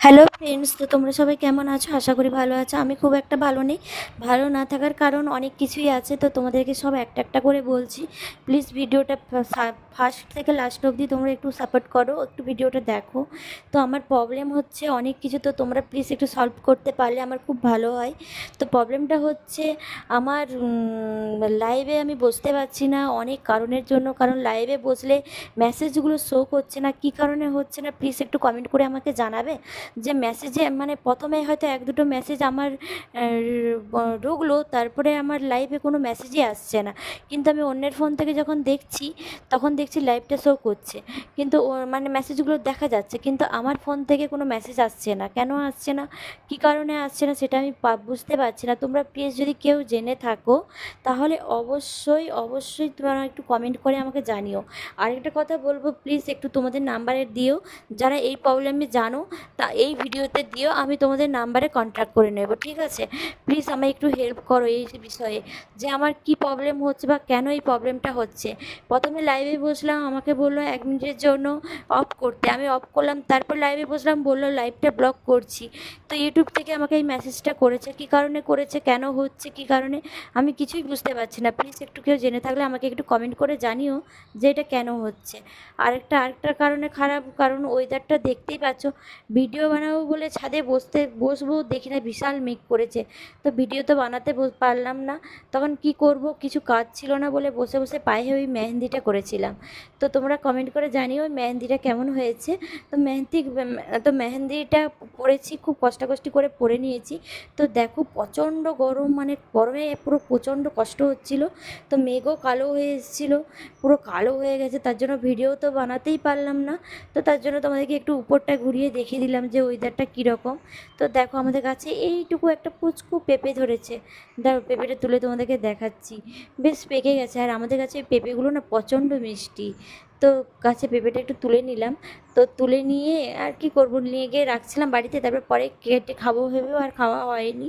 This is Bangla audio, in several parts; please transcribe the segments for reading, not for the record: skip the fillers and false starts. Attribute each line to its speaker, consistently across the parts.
Speaker 1: হ্যালো ফ্রেন্ডস, তো তোমরা সবাই কেমন আছো? আশা করি ভালো আছো। আমি খুব একটা ভালো নেই। ভালো না থাকার কারণ অনেক কিছুই আছে, তো তোমাদেরকে সব একটা একটা করে বলছি। প্লিজ ভিডিওটা ফার্স্ট থেকে লাস্ট অবধি তোমরা একটু সাপোর্ট করো, একটু ভিডিওটা দেখো। তো আমার প্রবলেম হচ্ছে অনেক কিছু, তো তোমরা প্লিজ একটু সলভ করতে পারলে আমার খুব ভালো হয়। তো প্রবলেমটা হচ্ছে আমার লাইভে আমি বসতে পারছি না অনেক কারণের জন্য। কারণ লাইভে বসলে মেসেজগুলো শো করছে না, কী কারণে হচ্ছে না প্লিজ একটু কমেন্ট করে আমাকে জানাবে। যে মেসেজে মানে প্রথমে হয়তো এক দুটো মেসেজ আমার ঢুকলো, তারপরে আমার লাইভে কোনো মেসেজই আসছে না। কিন্তু আমি অন্যের ফোন থেকে যখন দেখছি তখন দেখছি লাইভটা শো করছে, কিন্তু মানে মেসেজগুলো দেখা যাচ্ছে, কিন্তু আমার ফোন থেকে কোনো মেসেজ আসছে না। কেন আসছে না, কী কারণে আসছে না, সেটা আমি বুঝতে পারছি না। তোমরা প্লিজ যদি কেউ জেনে থাকো তাহলে অবশ্যই অবশ্যই তোমরা একটু কমেন্ট করে আমাকে জানিও। আরেকটা কথা বলবো, প্লিজ একটু তোমাদের নাম্বারে দিও, যারা এই প্রবলেমে জানো তা এই ভিডিওতে দিও, আমি তোমাদের নাম্বারে কন্ট্যাক্ট করে নেব, ঠিক আছে? প্লিজ আমায় একটু হেল্প করো এই বিষয়ে, যে আমার কি প্রবলেম হচ্ছে বা কেন এই প্রবলেমটা হচ্ছে। প্রথমে লাইভে বসলাম, আমাকে বললো 1 মিনিটের জন্য অফ করতে, আমি অফ করলাম, তারপর লাইভে বসলাম, বললো লাইভটা ব্লক করছি। তো ইউটিউব থেকে আমাকে এই মেসেজটা করেছে, কী কারণে করেছে, কেন হচ্ছে, কী কারণে আমি কিছুই বুঝতে পারছি না। প্লিজ একটু কেউ জেনে থাকলে আমাকে একটু কমেন্ট করে জানিও যে এটা কেন হচ্ছে। আরেকটা কারণে খারাপ, কারণ ওয়েদারটা দেখতেই পাচ্ছ। ভিডিও বানাবো বলে ছাদে বসবো, দেখি না বিশাল মেঘ করেছে, তো ভিডিও তো বানাতে পারলাম না। তখন কি করব, কিছু কাজ ছিল না বলে বসে বসে পায়ে ওই মেহেন্দিটা করেছিলাম। তো তোমরা কমেন্ট করে জানিও ওই মেহেন্দিটা কেমন হয়েছে। তো মেহেন্দিটা পরেছি, খুব কষ্টাকষ্টি করে পরে নিয়েছি। তো দেখো প্রচণ্ড গরম, মানে গরমে পুরো প্রচণ্ড কষ্ট হচ্ছিল। তো মেঘও কালো হয়ে এসেছিলো, পুরো কালো হয়ে গেছে, তার জন্য ভিডিও তো বানাতেই পারলাম না। তো তার জন্য তোমাদেরকে একটু উপরটা ঘুরিয়ে দেখিয়ে দিলাম যে ওয়েদারটা কীরকম। তো দেখো আমাদের কাছে এইটুকু একটা পুচকু পেঁপে ধরেছে, দাঁড়াও পেঁপেটা তুলে তোমাদেরকে দেখাচ্ছি। বেশ পেকে গেছে, আর আমাদের কাছে পেঁপেগুলো না প্রচণ্ড মিষ্টি। তো গাছে পেঁপেটা একটু তুলে নিলাম। তো তুলে নিয়ে আর কি করব, নিয়ে গিয়ে রাখছিলাম বাড়িতে, তারপর পরে কেটে খাবো ভেবেও আর খাওয়া হয়নি।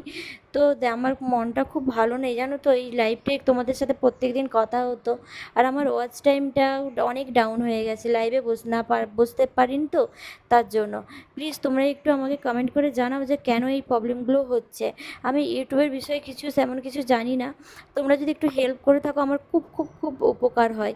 Speaker 1: তো আমার মনটা খুব ভালো নেই জানো তো, এই লাইভটাই তোমাদের সাথে প্রত্যেক দিন কথা হতো, আর আমার ওয়াচ টাইমটা অনেক ডাউন হয়ে গেছে, লাইভে বসতে পারিনি তো, তার জন্য। প্লিজ তোমরা একটু আমাকে কমেন্ট করে জানাও যে কেন এই প্রবলেমগুলো হচ্ছে। আমি ইউটিউবের বিষয়ে তেমন কিছু জানি না, তোমরা যদি একটু হেল্প করে থাকো আমার খুব খুব খুব উপকার হয়।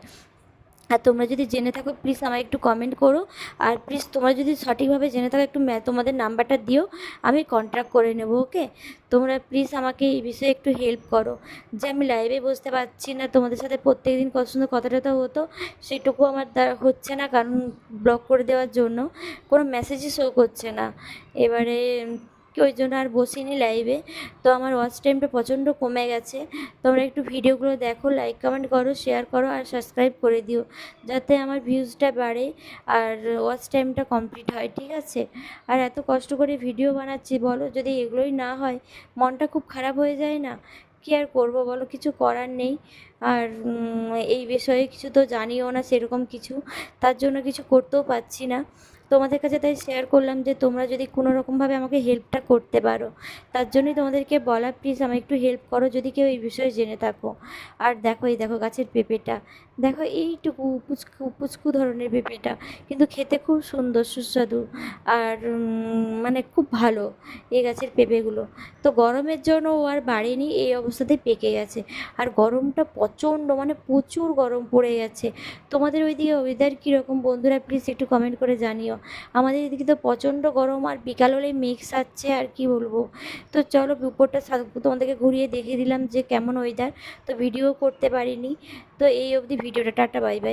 Speaker 1: আর তোমরা যদি জেনে থাকো প্লিজ আমায় একটু কমেন্ট করো। আর প্লিজ তোমরা যদি সঠিকভাবে জেনে থাকো একটু তোমাদের নাম্বারটা দিও, আমি কন্ট্যাক্ট করে নেবো, ওকে? তোমরা প্লিজ আমাকে এই বিষয়ে একটু হেল্প করো, যে আমি লাইভে বসতে পারছি না, তোমাদের সাথে প্রত্যেক দিন কত সুন্দর কথা টথা হতো, সেটুকু আমার দ্বারা হচ্ছে না, কারণ ব্লক করে দেওয়ার জন্য কোনো মেসেজই শো করছে না। এবারে ওই জন্য আর বসিনি লাইভে। তো আমার ওয়াচ টাইমটা প্রচণ্ড কমে গেছে। তোমরা একটু ভিডিওগুলো দেখো, লাইক কমেন্ট করো, শেয়ার করো, আর সাবস্ক্রাইব করে দিও, যাতে আমার ভিউজটা বাড়ে আর ওয়াচ টাইমটা কমপ্লিট হয়, ঠিক আছে? আর এত কষ্ট করে ভিডিও বানাচ্ছি, বলো যদি এগুলোই না হয় মনটা খুব খারাপ হয়ে যায় না? কী আর করবো বলো, কিছু করার নেই। আর এই বিষয়ে কিছু তো জানিও না সেরকম কিছু, তার জন্য কিছু করতেও পারছি না। তোমাদের কাছে তাই শেয়ার করলাম যে তোমরা যদি কোনো রকমভাবে আমাকে হেল্পটা করতে পারো, তার জন্যই তোমাদেরকে বলা, প্লিজ আমাকে একটু হেল্প করো যদি কেউ এই বিষয়ে জেনে থাকো। আর দেখো এই দেখো গাছের পেঁপেটা, দেখো এইটুকু পুচকু পুচকু ধরনের পেঁপেটা, কিন্তু খেতে খুব সুন্দর সুস্বাদু, আর মানে খুব ভালো এই গাছের পেঁপেগুলো। তো গরমের জন্য ও আর বাড়েনি, এই অবস্থাতেই পেকে গেছে। আর গরমটা প্রচণ্ড, মানে প্রচুর গরম পড়ে গেছে। তোমাদের ওইদিকে ওয়েদার কীরকম বন্ধুরা, প্লিজ একটু কমেন্ট করে জানিও। আমাদের এদিকে তো প্রচণ্ড গরম, আর বিকাল হলেই মেঘ সাজছে, আর কি বলবো। তো চলো উপরটা তোমাদেরকে ঘুরিয়ে দেখিয়ে দিলাম যে কেমন ওয়েদার। তো ভিডিও করতে পারিনি। তো এই অবধি ভিডিওটা, টাটা বাই বাই।